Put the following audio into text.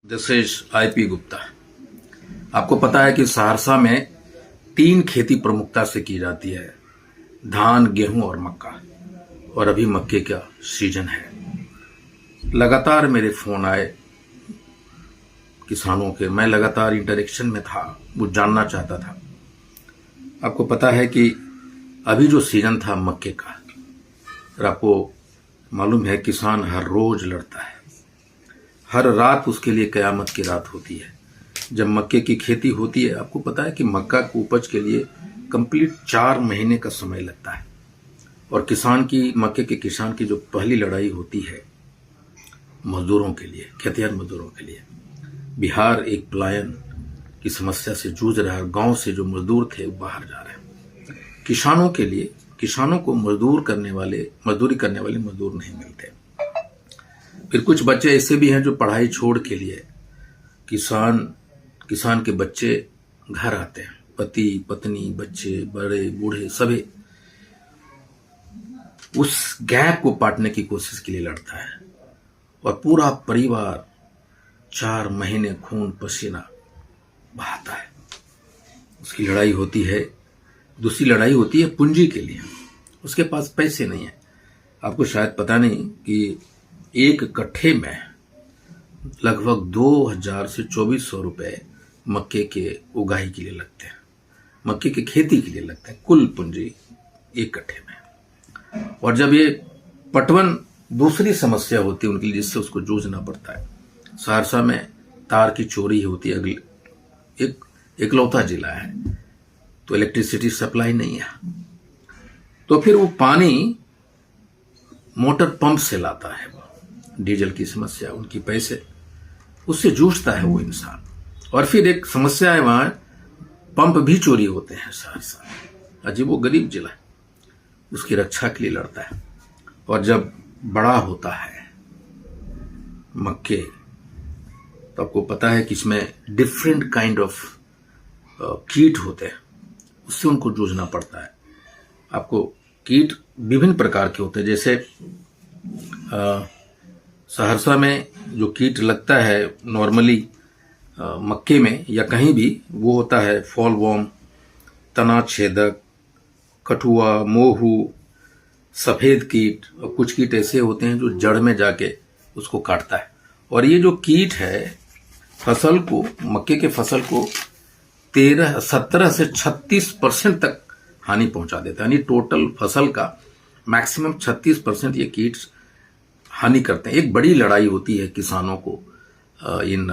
This is IP Gupta. आपको पता है कि सहरसा में 3 खेती प्रमुखता से की जाती है, धान, गेहूं और मक्का। और अभी मक्के का सीजन है। लगातार मेरे फोन आए किसानों के, मैं लगातार इंटरेक्शन में था, वो जानना चाहता था। आपको पता है कि अभी जो सीजन था मक्के का, और आपको मालूम है किसान हर रोज लड़ता है, हर रात उसके लिए कयामत की रात होती है। जब मक्के की खेती होती है, आपको पता है कि मक्का की उपज के लिए कंप्लीट 4 महीने का समय लगता है। और मक्के के किसान की जो पहली लड़ाई होती है मजदूरों के लिए, खेतिहर मजदूरों के लिए। बिहार एक पलायन की समस्या से जूझ रहा है, गांव से जो मजदूर थे वो बाहर जा रहे हैं। किसानों के लिए, किसानों को मजदूरी करने वाले मजदूर नहीं मिलते। फिर कुछ बच्चे ऐसे भी हैं जो पढ़ाई छोड़ के लिए किसान के बच्चे घर आते हैं, पति पत्नी बच्चे बड़े बूढ़े सभी उस गैप को पाटने की कोशिश के लिए लड़ता है। और पूरा परिवार 4 महीने खून पसीना बहाता है। उसकी लड़ाई होती है। दूसरी लड़ाई होती है पूंजी के लिए। उसके पास पैसे नहीं है। आपको शायद पता नहीं कि एक कट्ठे में लगभग 2000 से 2400 रुपए मक्के के उगाही के लिए लगते हैं, मक्के की खेती के लिए लगते हैं, कुल पूंजी एक कट्ठे में। और जब ये पटवन दूसरी समस्या होती है उनके लिए, जिससे उसको जूझना पड़ता है। सहरसा में तार की चोरी होती है, एक इकलौता जिला है, तो इलेक्ट्रिसिटी सप्लाई नहीं है, तो फिर वो पानी मोटर पंप से लाता है। डीजल की समस्या, उनकी पैसे, उससे जूझता है वो इंसान। और फिर एक समस्या है, वहां पंप भी चोरी होते हैं। सहरसा अजीबो गरीब जिला, उसकी रक्षा के लिए लड़ता है। और जब बड़ा होता है मक्के, तो आपको पता है कि इसमें डिफरेंट काइंड ऑफ कीट होते हैं, उससे उनको जूझना पड़ता है। आपको कीट विभिन्न प्रकार के होते हैं, जैसे सहरसा में जो कीट लगता है नॉर्मली मक्के में या कहीं भी, वो होता है फॉल वॉर्म, तना छेदक, कठुआ, मोहू, सफेद कीट। और कुछ कीट ऐसे होते हैं जो जड़ में जाके उसको काटता है। और ये जो कीट है फसल को, मक्के के फसल को 17 से 36% तक हानि पहुंचा देता है। यानी टोटल फसल का मैक्सिमम 36% ये कीट हानि करते हैं। एक बड़ी लड़ाई होती है किसानों को इन